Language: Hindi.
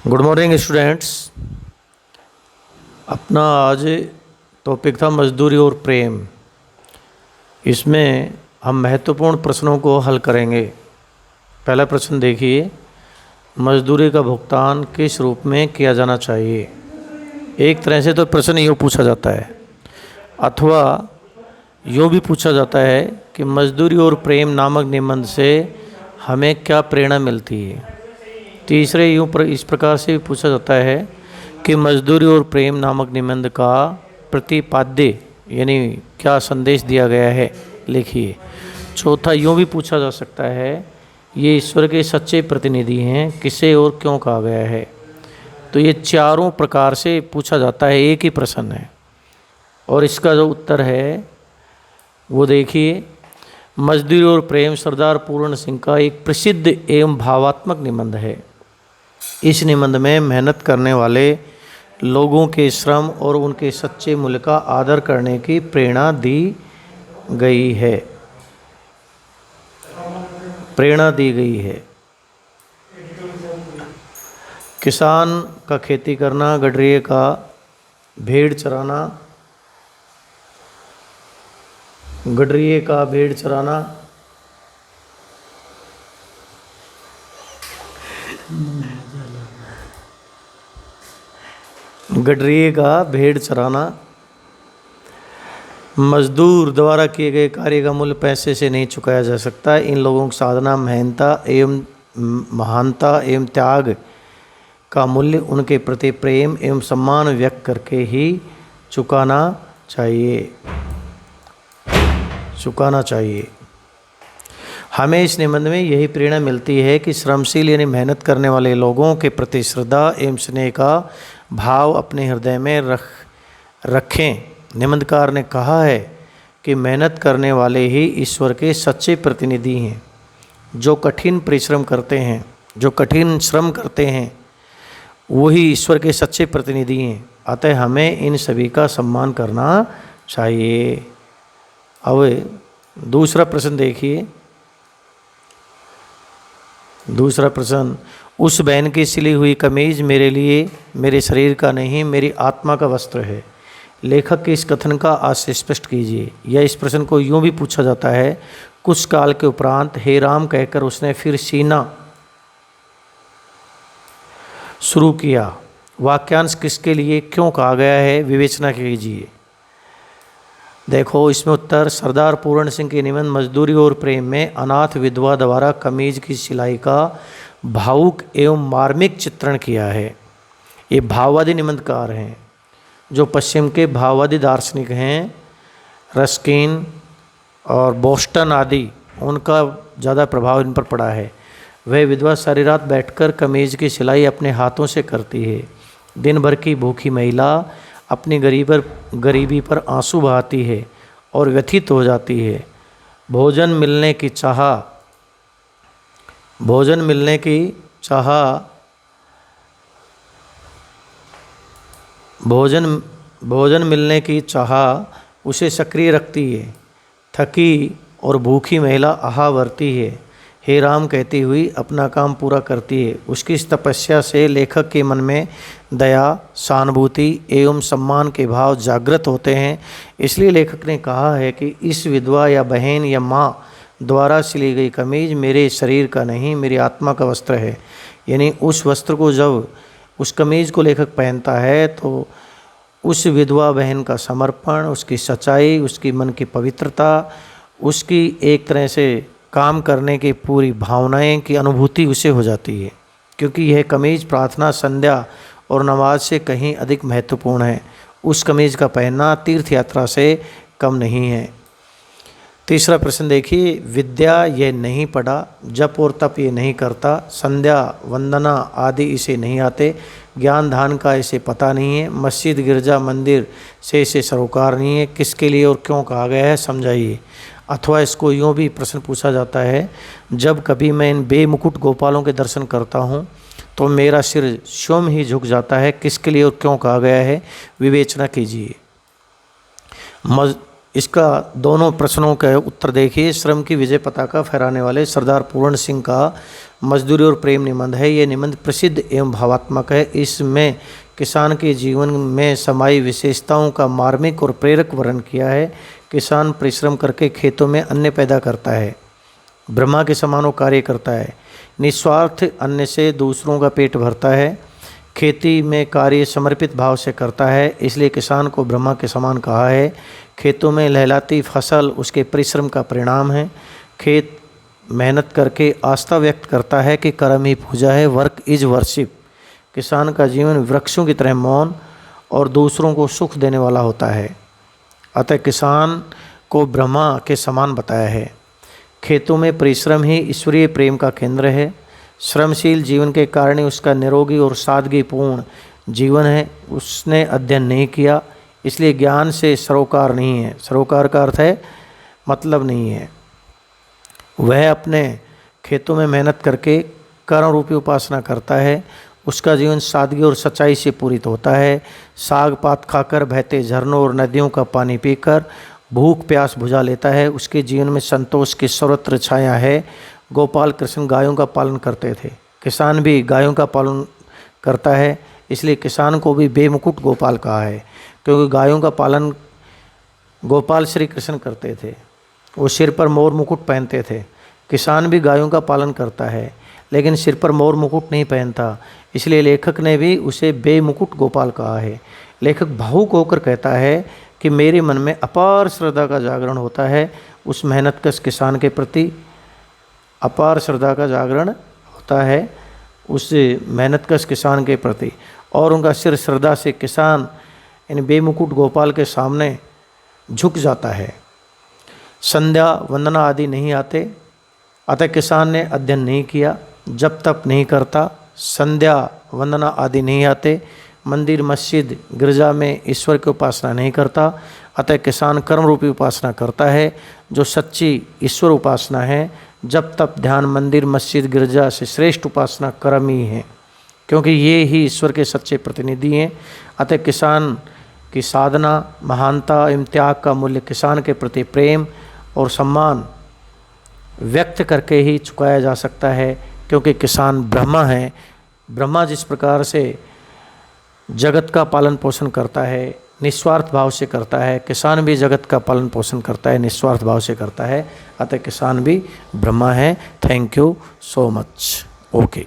Good morning students. अपना आज टॉपिक था मजदूरी और प्रेम। इसमें हम महत्वपूर्ण प्रश्नों को हल करेंगे। पहला प्रश्न देखिए, मजदूरी का भुगतान किस रूप में किया जाना चाहिए। एक तरह से तो प्रश्न यूँ पूछा जाता है, अथवा यूँ भी पूछा जाता है कि मजदूरी और प्रेम नामक निबंध से हमें क्या प्रेरणा मिलती है। तीसरे इस प्रकार से भी पूछा जाता है कि मजदूरी और प्रेम नामक निबंध का प्रतिपाद्य यानी क्या संदेश दिया गया है, लिखिए। चौथा यूँ भी पूछा जा सकता है, ये ईश्वर के सच्चे प्रतिनिधि हैं, किसे और क्यों कहा गया है। तो ये चारों प्रकार से पूछा जाता है, एक ही प्रश्न है। और इसका जो उत्तर है वो देखिए, मजदूरी और प्रेम सरदार पूर्ण सिंह का एक प्रसिद्ध एवं भावात्मक निबंध है। इस निबंध में मेहनत करने वाले लोगों के श्रम और उनके सच्चे मूल्य का आदर करने की प्रेरणा दी गई है। किसान का खेती करना, गडरिये का भेड़ चराना, गडरिये का भेड़ चराना, गडरिये का भेड़ चराना, मजदूर द्वारा किए गए कार्य का मूल्य पैसे से नहीं चुकाया जा सकता। इन लोगों की साधना, महानता एवं त्याग का मूल्य उनके प्रति प्रेम एवं सम्मान व्यक्त करके ही चुकाना चाहिए। हमें इस निबंध में यही प्रेरणा मिलती है कि श्रमशील यानी मेहनत करने वाले लोगों के प्रति श्रद्धा एवं स्नेह का भाव अपने हृदय में रखें। निबंधकार ने कहा है कि मेहनत करने वाले ही ईश्वर के सच्चे प्रतिनिधि हैं। जो कठिन श्रम करते हैं वही ईश्वर के सच्चे प्रतिनिधि हैं। अतः हमें इन सभी का सम्मान करना चाहिए। अब दूसरा प्रश्न देखिए। दूसरा प्रश्न, उस बहन की सिली हुई कमीज मेरे लिए मेरे शरीर का नहीं, मेरी आत्मा का वस्त्र है। लेखक के इस कथन का आशय स्पष्ट कीजिए। या इस प्रश्न को यूँ भी पूछा जाता है, कुछ काल के उपरांत हे राम कहकर उसने फिर सीना शुरू किया। वाक्यांश किसके लिए क्यों कहा गया है, विवेचना कीजिए। देखो इसमें उत्तर, सरदार पूर्ण सिंह के निबंध मजदूरी और प्रेम में अनाथ विधवा द्वारा कमीज की सिलाई का भावुक एवं मार्मिक चित्रण किया है। ये भाववादी निबंधकार हैं, जो पश्चिम के भाववादी दार्शनिक हैं, रस्किन और बोस्टन आदि, उनका ज़्यादा प्रभाव इन पर पड़ा है। वह विधवा सारी रात बैठकर कमीज की सिलाई अपने हाथों से करती है। दिन भर की भूखी महिला अपनी गरीबी पर आंसू बहाती है और व्यथित हो जाती है। भोजन मिलने की चाह उसे सक्रिय रखती है। थकी और भूखी महिला आहा भरती है, हे राम कहती हुई अपना काम पूरा करती है। उसकी इस तपस्या से लेखक के मन में दया, सहानुभूति एवं सम्मान के भाव जागृत होते हैं। इसलिए लेखक ने कहा है कि इस विधवा या बहन या माँ द्वारा सिली गई कमीज मेरे शरीर का नहीं, मेरी आत्मा का वस्त्र है। यानी उस वस्त्र को, जब उस कमीज को लेखक पहनता है तो उस विधवा बहन का समर्पण, उसकी सच्चाई, उसकी मन की पवित्रता, उसकी एक तरह से काम करने की पूरी भावनाएं की अनुभूति उसे हो जाती है। क्योंकि यह कमीज प्रार्थना, संध्या और नमाज से कहीं अधिक महत्वपूर्ण है। उस कमीज का पहनना तीर्थ यात्रा से कम नहीं है। तीसरा प्रश्न देखिए, विद्या ये नहीं पढ़ा, जप और तप ये नहीं करता, संध्या वंदना आदि इसे नहीं आते, ज्ञान दान का इसे पता नहीं है, मस्जिद गिरजा मंदिर से इसे सरोकार नहीं है। किसके लिए और क्यों कहा गया है, समझाइए। अथवा इसको यूँ भी प्रश्न पूछा जाता है, जब कभी मैं इन बेमुकुट गोपालों के दर्शन करता हूँ तो मेरा सिर स्वयं ही झुक जाता है। किसके लिए और क्यों कहा गया है, विवेचना कीजिए। इसका दोनों प्रश्नों का उत्तर देखिए। श्रम की विजय पताका फहराने वाले सरदार पूर्ण सिंह का मजदूरी और प्रेम निबंध है। ये निबंध प्रसिद्ध एवं भावात्मक है। इसमें किसान के जीवन में समाई विशेषताओं का मार्मिक और प्रेरक वर्णन किया है। किसान परिश्रम करके खेतों में अन्न पैदा करता है, ब्रह्मा के समान वो कार्य करता है, निस्वार्थ अन्न से दूसरों का पेट भरता है, खेती में कार्य समर्पित भाव से करता है, इसलिए किसान को ब्रह्मा के समान कहा है। खेतों में लहलाती फसल उसके परिश्रम का परिणाम है। खेत मेहनत करके आस्था व्यक्त करता है कि कर्म ही पूजा है, वर्क इज वर्शिप। किसान का जीवन वृक्षों की तरह मौन और दूसरों को सुख देने वाला होता है, अतः किसान को ब्रह्मा के समान बताया है। खेतों में परिश्रम ही ईश्वरीय प्रेम का केंद्र है। श्रमशील जीवन के कारण ही उसका निरोगी और सादगीपूर्ण जीवन है। उसने अध्ययन नहीं किया, इसलिए ज्ञान से सरोकार नहीं है। सरोकार का अर्थ है मतलब नहीं है। वह अपने खेतों में मेहनत करके कर्म रूपी उपासना करता है। उसका जीवन सादगी और सच्चाई से पूरित होता है। साग पात खाकर, बहते झरनों और नदियों का पानी पीकर भूख प्यास बुझा लेता है। उसके जीवन में संतोष की सर्वत्र छाया है। गोपाल कृष्ण गायों का पालन करते थे, किसान भी गायों का पालन करता है, इसलिए किसान को भी बेमुकुट गोपाल कहा है, क्योंकि गायों का पालन गोपाल श्री कृष्ण करते थे। वो सिर पर मोर मुकुट पहनते थे। किसान भी गायों का पालन करता है, लेकिन सिर पर मोर मुकुट नहीं पहनता, इसलिए लेखक ने भी उसे बेमुकुट गोपाल कहा है। लेखक भावुक होकर कहता है कि मेरे मन में अपार श्रद्धा का जागरण होता है उस मेहनतकश किसान के प्रति। अपार श्रद्धा का जागरण होता है उस मेहनतकश किसान के प्रति, और उनका सिर श्रद्धा से किसान इन बेमुकुट गोपाल के सामने झुक जाता है। संध्या वंदना आदि नहीं आते, अतः किसान ने अध्ययन नहीं किया, जप तप नहीं करता, संध्या वंदना आदि नहीं आते, मंदिर मस्जिद गिरजा में ईश्वर की उपासना नहीं करता, अतः किसान कर्म रूपी उपासना करता है जो सच्ची ईश्वर उपासना है। जब तप ध्यान मंदिर मस्जिद गिरजा से श्रेष्ठ उपासना कर्म ही है, क्योंकि ये ही ईश्वर के सच्चे प्रतिनिधि हैं। अतः किसान की साधना, महानता एवं त्याग का मूल्य किसान के प्रति प्रेम और सम्मान व्यक्त करके ही चुकाया जा सकता है, क्योंकि किसान ब्रह्मा है। ब्रह्मा जिस प्रकार से जगत का पालन पोषण करता है, निस्वार्थ भाव से करता है, किसान भी जगत का पालन पोषण करता है, निस्वार्थ भाव से करता है, अतः किसान भी ब्रह्मा है। Thank you so much. Okay.